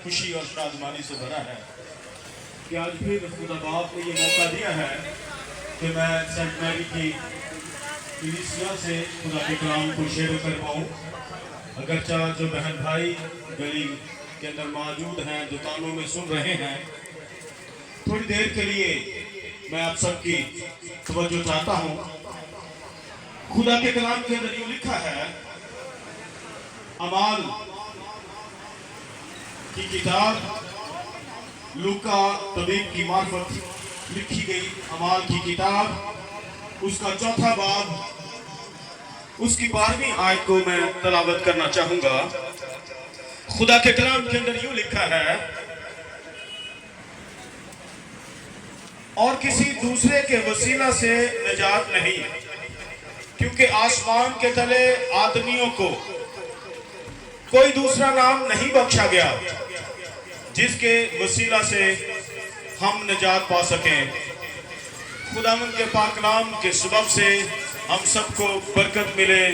خوشی اور شادمانی سے بھرا ہے کہ آج پھر خدا باپ نے یہ موقع دیا ہے کہ میں سینٹ میری کی کلیسیا سے خدا کے کلام کو شیئر کر پاؤں۔ اگرچہ جو بہن بھائی گلی کے اندر موجود ہیں، جو کانوں میں سن رہے ہیں، تھوڑی دیر کے لیے میں آپ سب کی توجہ چاہتا ہوں۔ خدا کے کلام کے اندر یہ لکھا ہے، اعمال کی کتاب، لوکا طبیب کی معرفت لکھی گئی اعمال کی کتاب، اس کا 4واں باب، اس کی 12ویں آیت کو میں تلاوت کرنا چاہوں گا۔ خدا کے کلام کے اندر یوں لکھا ہے، اور کسی دوسرے کے وسیلہ سے نجات نہیں، کیونکہ آسمان کے تلے آدمیوں کو کوئی دوسرا نام نہیں بخشا گیا جس کے وسیلہ سے ہم نجات پا سکیں۔ خداوند کے پاک نام کے سبب سے ہم سب کو برکت ملے۔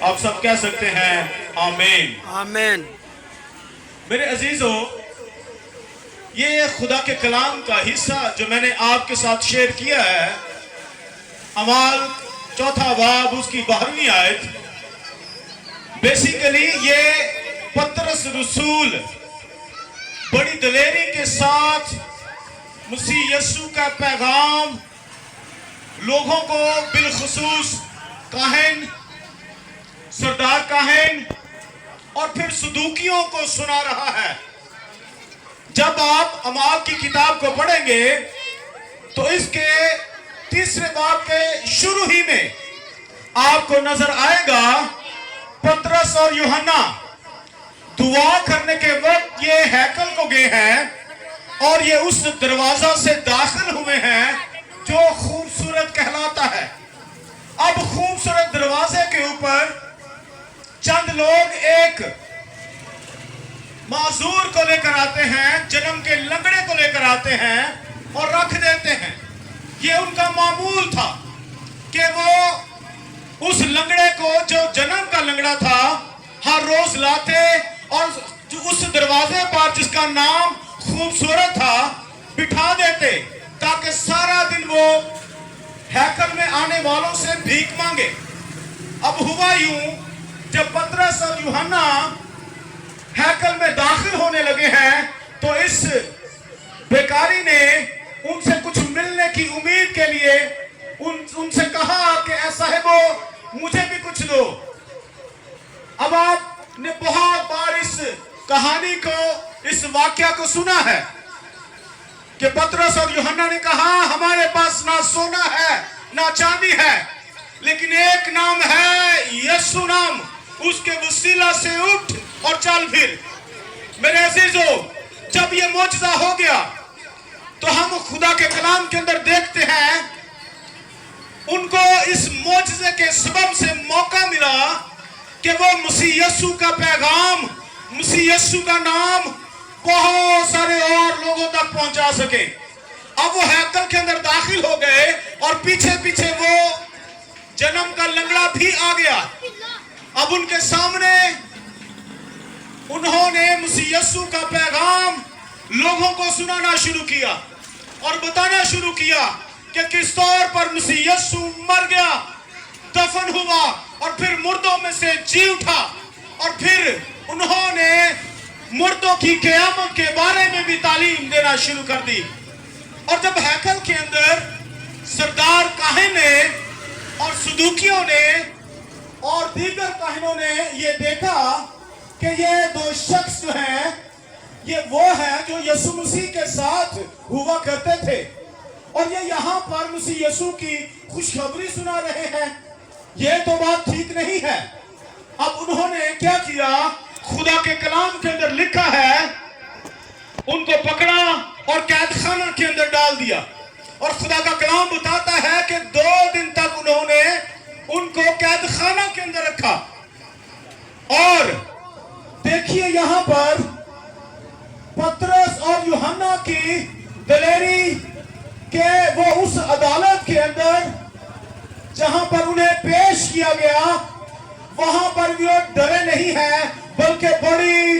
آپ سب کہہ سکتے ہیں آمین آمین۔ میرے عزیزو، یہ خدا کے کلام کا حصہ جو میں نے آپ کے ساتھ شیئر کیا ہے، اعمال 4واں باب، اس کی 12ویں آیت، بیسیکلی یہ پطرس رسول بڑی دلیری کے ساتھ مسیح یسوع کا پیغام لوگوں کو، بالخصوص کاہن، سردار کاہن اور پھر صدوقیوں کو سنا رہا ہے۔ جب آپ اعمال کی کتاب کو پڑھیں گے تو اس کے 3 باب کے شروع ہی میں آپ کو نظر آئے گا پطرس اور یوحنا دعا کرنے کے وقت یہ ہیکل کو گئے ہیں اور یہ اس دروازہ سے داخل ہوئے ہیں جو خوبصورت کہلاتا ہے۔ اب خوبصورت دروازے کے اوپر چند لوگ ایک معذور کو لے کر آتے ہیں، جنم کے لنگڑے کو لے کر آتے ہیں اور رکھ دیتے ہیں۔ یہ ان کا معمول تھا کہ وہ اس لنگڑے کو، جو جنم کا لنگڑا تھا، ہر روز لاتے اور اس دروازے پر جس کا نام خوبصورت تھا بٹھا دیتے، تاکہ سارا دن وہ ہیکل میں آنے والوں سے بھیک مانگے۔ اب ہوا یوں، جب پطرس اور یوحنا ہیکل میں داخل ہونے لگے ہیں تو اس بیکاری نے ان سے کچھ ملنے کی امید کے لیے ان سے کہا کہ اے صاحبو، مجھے بھی کچھ دو۔ اب آپ نے بہت بار اس کہانی کو، اس واقعہ کو سنا ہے کہ پطرس اور یوحنا نے کہا، ہمارے پاس نہ سونا ہے نہ چاندی ہے، لیکن ایک نام ہے، یسوع نام، اس کے وسیلہ سے اٹھ اور چل پھر۔ میرے عزیزو، جب یہ معجزہ ہو گیا تو ہم خدا کے کلام کے اندر دیکھتے ہیں ان کو اس معجزے کے سبب سے موقع ملا کہ وہ مسیح یسوع کا پیغام، مسیح یسوع کا نام بہت سارے اور لوگوں تک پہنچا سکے۔ اب وہ ہیکل کے اندر داخل ہو گئے اور پیچھے پیچھے وہ جنم کا لنگڑا بھی آ گیا۔ اب ان کے سامنے انہوں نے مسیح یسوع کا پیغام لوگوں کو سنانا شروع کیا اور بتانا شروع کیا کہ کس طور پر مسیح یسوع مر گیا، دفن ہوا اور پھر مردوں میں سے جی اٹھا، اور پھر انہوں نے مردوں کی قیامت کے بارے میں بھی تعلیم دینا شروع کر دی۔ اور جب ہیکل کے اندر سردار کاہن نے اور صدوقیوں نے اور دیگر کاہنوں نے یہ دیکھا کہ یہ 2 شخص جو ہیں، یہ وہ ہیں جو یسوع مسیح کے ساتھ ہوا کرتے تھے، اور یہ یہاں پر مسیح یسوع کی خوشخبری سنا رہے ہیں، یہ تو بات ٹھیک نہیں ہے۔ اب انہوں نے کیا کیا؟ خدا کے کلام کے اندر لکھا ہے، ان کو پکڑا اور قید خانہ کے اندر ڈال دیا، اور خدا کا کلام بتاتا ہے کہ 2 دن تک انہوں نے ان کو قید خانہ کے اندر رکھا۔ اور دیکھیے یہاں پر پطرس اور یوحنا کی دلیری کہ وہ اس عدالت کے اندر جہاں پر انہیں پیش کیا گیا، وہاں پر بھی وہ ڈرے نہیں ہیں، بلکہ بڑی